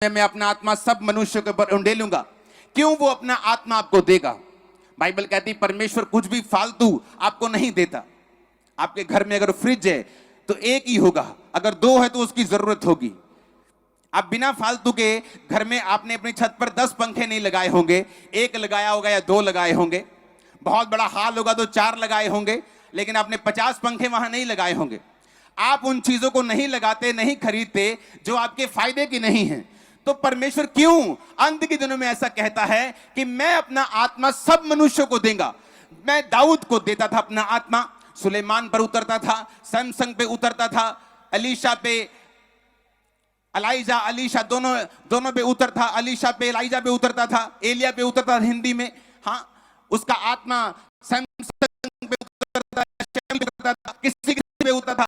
मैं अपना आत्मा सब मनुष्यों के ऊपर उंडेलूंगा। क्यों वो अपना आत्मा आपको देगा? बाइबल कहती है परमेश्वर कुछ भी फालतू आपको नहीं देता। आपके घर में अगर फ्रिज है तो एक ही होगा, अगर दो है तो उसकी जरूरत होगी। आप बिना फालतू के घर में आपने अपनी छत पर 10 पंखे नहीं लगाए होंगे, एक लगाया होगा या 2 लगाए होंगे। बहुत बड़ा हाल होगा तो 4 लगाए होंगे, लेकिन आपने 50 पंखे वहां नहीं लगाए होंगे। आप उन चीजों को नहीं लगाते, नहीं खरीदते जो आपके फायदे की नहीं है। तो परमेश्वर क्यों अंत के दिनों में ऐसा कहता है कि मैं अपना आत्मा सब मनुष्यों को देगा। मैं दाऊद को देता था अपना आत्मा, सुलेमान पर उतरता था, सैमसन पे उतरता था, अलीशा पे, अलीशा दोनों पे उतरता, अलीशा पे एलाइजा पे उतरता था, एलिया पे उतरता था हिंदी में। हाँ, उसका आत्मा सैमसन पे उतरता था, किसी पे उतरता था।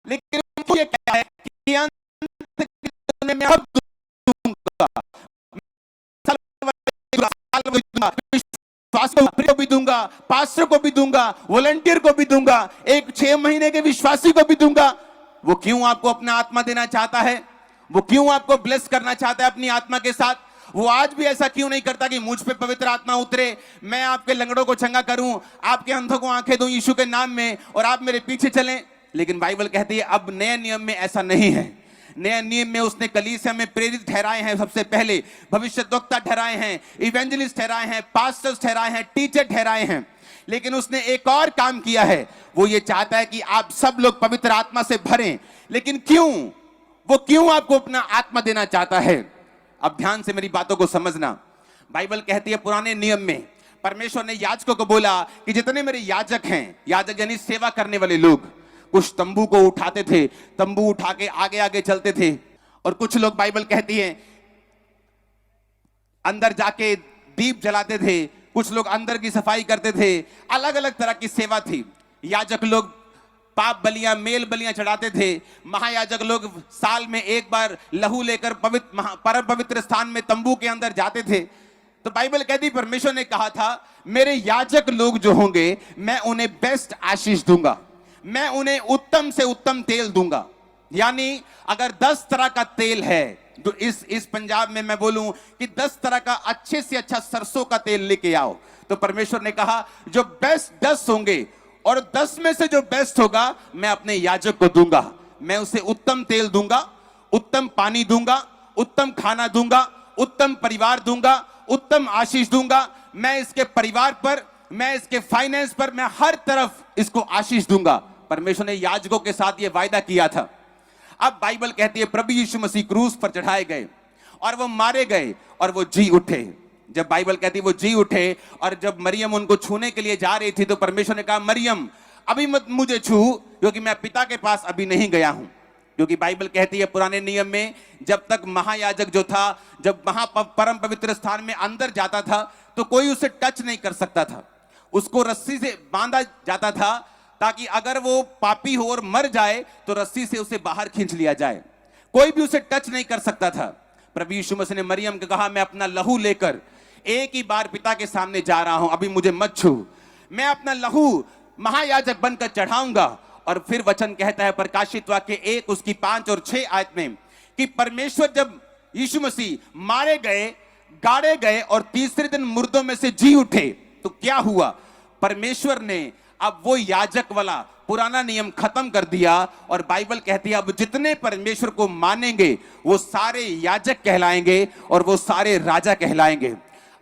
लेकिन ये क्या है कि अंत के दिनों में अब को भी दूंगा, पास्टर को भी दूंगा, वॉलंटियर को भी दूंगा, एक 6 महीने के विश्वासी को भी दूंगा। वो क्यों आपको अपना आत्मा देना चाहता है? वो क्यों आपको ब्लेस करना चाहता है अपनी आत्मा के साथ? वो आज भी ऐसा क्यों नहीं करता कि मुझ पे पवित्र आत्मा उतरे, मैं आपके लंगड़ों को चंगा करूं, आपके अंधों को आंखें दूं यीशु के नाम में, और आप मेरे पीछे चलें। लेकिन बाइबल कहती है अब नए नियम में ऐसा नहीं है। नए नियम में उसने कलीसिया में प्रेरित ठहराए हैं, सबसे पहले भविष्यद्वक्ता ठहराए हैं, इवेंजलिस्ट ठहराए हैं, पास्टर्स ठहराए हैं, टीचर ठहराए हैं। लेकिन उसने एक और काम किया है, वो ये चाहता है कि आप सब लोग पवित्र आत्मा से भरें। लेकिन क्यों? वो क्यों आपको अपना आत्मा देना चाहता है? अब ध्यान से मेरी बातों को समझना। बाइबल कहती है पुराने नियम में परमेश्वर ने याजकों को बोला कि जितने मेरे याजक हैं, याजक यानी सेवा करने वाले लोग, कुछ तंबू को उठाते थे, तंबू उठा के आगे आगे चलते थे, और कुछ लोग बाइबल कहती है अंदर जाके दीप जलाते थे, कुछ लोग अंदर की सफाई करते थे। अलग अलग तरह की सेवा थी। याजक लोग पाप बलियां, मेल बलियां चढ़ाते थे। महायाजक लोग साल में एक बार लहू लेकर परम पवित्र स्थान में तंबू के अंदर जाते थे। तो बाइबल कहती परमेश्वर ने कहा था मेरे याजक लोग जो होंगे मैं उन्हें बेस्ट आशीष दूंगा, मैं उन्हें उत्तम से उत्तम तेल दूंगा। यानी अगर 10 तरह का तेल है तो इस पंजाब में मैं बोलूं कि 10 तरह का अच्छे से अच्छा सरसों का तेल लेके आओ। तो परमेश्वर ने कहा जो बेस्ट 10 होंगे और 10 में से जो बेस्ट होगा मैं अपने याजक को दूंगा। मैं उसे उत्तम तेल दूंगा, उत्तम पानी दूंगा, उत्तम खाना दूंगा, उत्तम परिवार दूंगा, उत्तम आशीष दूंगा। मैं इसके परिवार पर, मैं इसके फाइनेंस पर, मैं हर तरफ इसको आशीष दूंगा। परमेश्वर ने याजकों के साथ यह वायदा किया था। अब बाइबल कहती है प्रभु यीशु मसीह क्रूस पर चढ़ाए गए और वो मारे गए और वो जी उठे। जब बाइबल कहती है वो जी उठे और जब मरियम उनको छूने के लिए जा रही थी तो परमेश्वर ने कहा मरियम अभी मत मुझे छू, क्योंकि मैं पिता के पास अभी नहीं गया हूं। क्योंकि बाइबल कहती है पुराने नियम में जब तक महायाजक जो था, जब परम पवित्र स्थान में अंदर जाता था तो कोई उसे टच नहीं कर सकता था। उसको रस्सी से बांधा जाता था ताकि अगर वो पापी हो और मर जाए तो रस्सी से उसे बाहर खींच लिया जाए। कोई भी उसे टच नहीं कर सकता था। प्रभु यीशु मसीह ने मरियम को कहा मैं अपना लहू लेकर एक ही बार पिता के सामने जा रहा हूं, अभी मुझे मत छू। मैं अपना लहू महायाजक बनकर चढ़ाऊंगा। और फिर वचन कहता है प्रकाशित वाक्य 1 उसकी 5 और 6 आयत में कि परमेश्वर जब यीशु मसीह मारे गए, गाड़े गए और तीसरे दिन मुर्दों में से जी उठे तो क्या हुआ? परमेश्वर ने अब वो याजक वाला पुराना नियम खत्म कर दिया और बाइबल कहती है अब जितने परमेश्वर को मानेंगे वो सारे याजक कहलाएंगे और वो सारे राजा कहलाएंगे।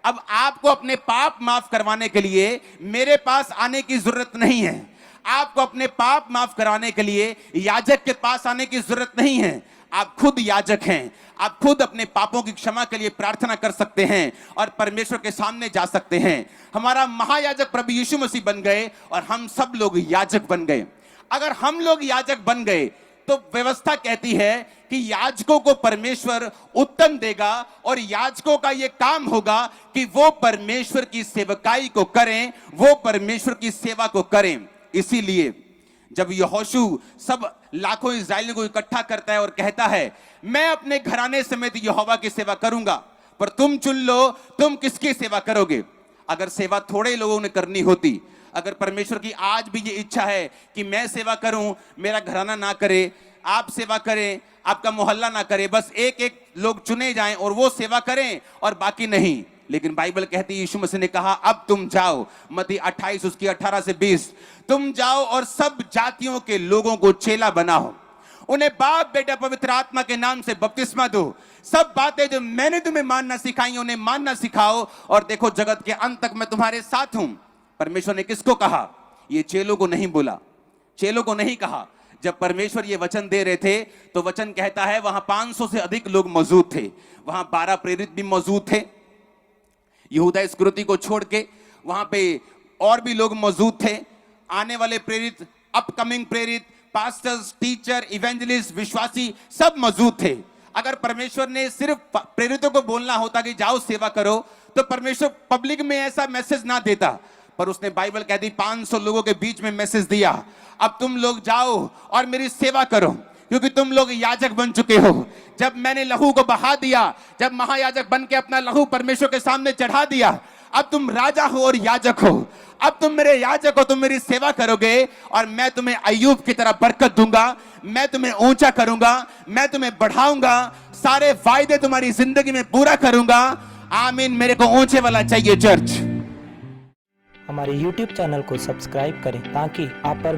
अब आपको अपने पाप माफ करवाने के लिए मेरे पास आने की जरूरत नहीं है। आपको अपने पाप माफ कराने के लिए याजक के पास आने की जरूरत नहीं है। आप खुद याजक हैं। आप खुद अपने पापों की क्षमा के लिए प्रार्थना कर सकते हैं और परमेश्वर के सामने जा सकते हैं। हमारा महायाजक प्रभु यीशु मसीह बन गए और हम सब लोग याजक बन गए। अगर हम लोग याजक बन गए तो व्यवस्था कहती है कि याजकों को परमेश्वर उत्तम देगा और याजकों का यह काम होगा कि वो परमेश्वर की सेवकाई को करें, वो परमेश्वर की सेवा को करें। इसीलिए जब यहोशू सब लाखों इस्राएलियों को इकट्ठा करता है और कहता है मैं अपने घराने समेत यहोवा की सेवा करूंगा, पर तुम चुन लो तुम किसकी सेवा करोगे। अगर सेवा थोड़े लोगों ने करनी होती, अगर परमेश्वर की आज भी ये इच्छा है कि मैं सेवा करूं, मेरा घराना ना करे, आप सेवा करें, आपका मोहल्ला ना करे, बस एक एक लोग चुने जाएं और वो सेवा करें और बाकी नहीं। लेकिन बाइबल कहती है, यीशु मसीह ने कहा अब तुम जाओ, मत्ती 28 उसकी 18 से 20, तुम जाओ और सब जातियों के लोगों को चेला बनाओ, उन्हें बाप बेटा पवित्र आत्मा के नाम से बपतिस्मा दो, सब बातें जो मैंने तुम्हें मानना सिखाई उन्हें मानना सिखाओ, और देखो जगत के अंत तक मैं तुम्हारे साथ हूं। परमेश्वर ने किसको कहा? ये चेलों को नहीं बोला, चेलों को नहीं कहा। जब परमेश्वर ये वचन दे रहे थे तो वचन कहता है वहां 500 से अधिक लोग मौजूद थे, वहां 12 प्रेरित भी मौजूद थे, यहूदा इस्करियोती को छोड़ के वहां पे और भी लोग मौजूद थे। आने वाले प्रेरित, अपकमिंग प्रेरित, पास्टर्स, टीचर, इवेंजलिस्ट, विश्वासी सब मौजूद थे। अगर परमेश्वर ने सिर्फ प्रेरितों को बोलना होता कि जाओ सेवा करो, तो परमेश्वर पब्लिक में ऐसा मैसेज ना देता, पर उसने बाइबल कह दी 500 लोगों के बीच में मैसेज दिया, अब तुम लोग जाओ और मेरी सेवा करो, क्योंकि तुम लोग याजक बन चुके हो। जब मैंने लहू को बहा दिया, जब महायाजक बन के अपना लहू परमेश्वर के सामने चढ़ा दिया, अब तुम राजा हो और याजक हो, अब तुम मेरे याजक हो, तुम मेरी सेवा करोगे और मैं तुम्हें अय्यूब की तरह बरकत दूंगा, मैं तुम्हें ऊंचा करूंगा, मैं तुम्हें बढ़ाऊंगा, सारे वायदे तुम्हारी जिंदगी में पूरा करूंगा। आमीन। मेरे को ऊंचे वाला चाहिए चर्च। हमारे YouTube चैनल को सब्सक्राइब करें ताकि आप